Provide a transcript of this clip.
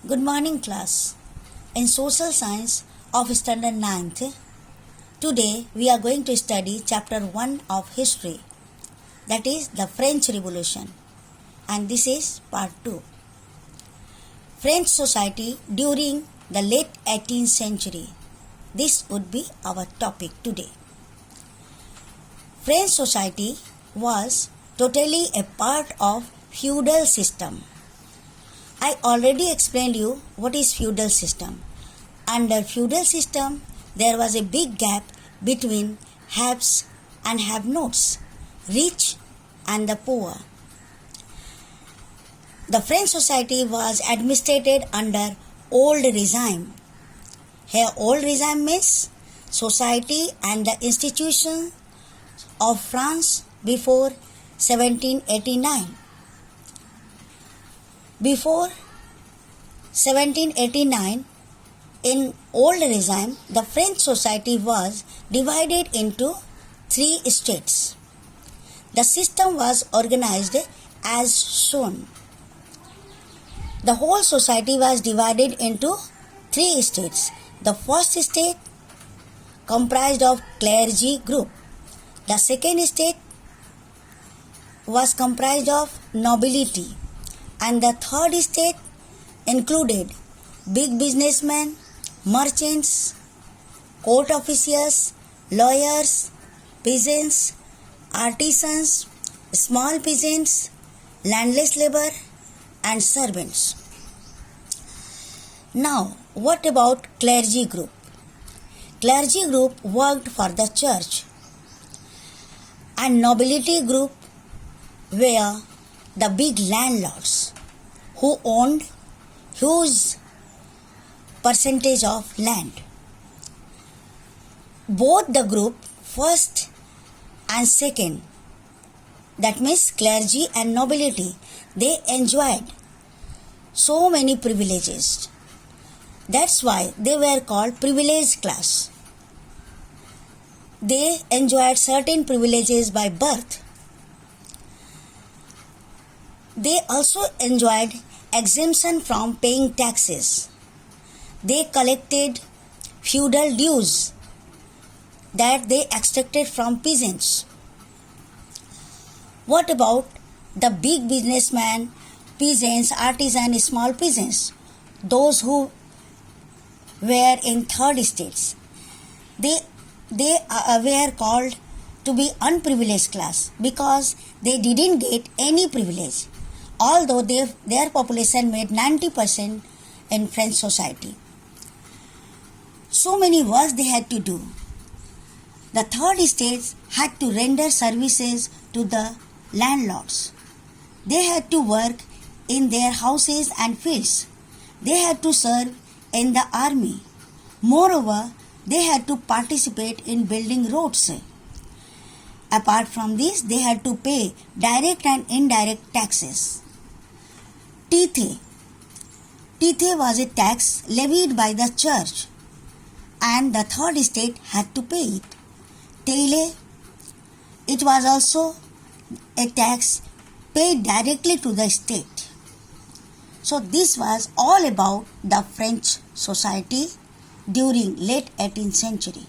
Good morning, class. In Social Science of Standard 9th, today we are going to study Chapter 1 of History, that is the French Revolution, and this is Part 2. French society during the late 18th century. This would be our topic today. French society was totally a part of feudal system. I already explained you what is feudal system. Under feudal system, there was a big gap between haves and have-nots, rich and the poor. The French society was administered under old regime. Here old regime means society and the institution of France before 1789. Before 1789, in old regime, the French society was divided into 3 states. The system was organized as shown. The whole society was divided into 3 states. The first state comprised of clergy group. The second state was comprised of nobility. And the third state included big businessmen, merchants, court officials, lawyers, peasants, artisans, small peasants, landless labor, and servants. Now, what about clergy group? Clergy group worked for the church, and nobility group were the big landlords who owned huge percentage of land. Both the group, first and second, that means clergy and nobility, they enjoyed so many privileges. That's why they were called privileged class. They enjoyed certain privileges by birth. They also enjoyed exemption from paying taxes. They collected feudal dues that they extracted from peasants. What about the big businessmen, peasants, artisans, small peasants, those who were in third states? They were called to be unprivileged class because they didn't get any privilege, although their population made 90% in French society. So many works they had to do. The third stage had to render services to the landlords. They had to work in their houses and fields. They had to serve in the army. Moreover, they had to participate in building roads. Apart from this, they had to pay direct and indirect taxes. Tithe was a tax levied by the church, and the third state had to pay it. Taille, it was also a tax paid directly to the state. So this was all about the French society during late 18th century.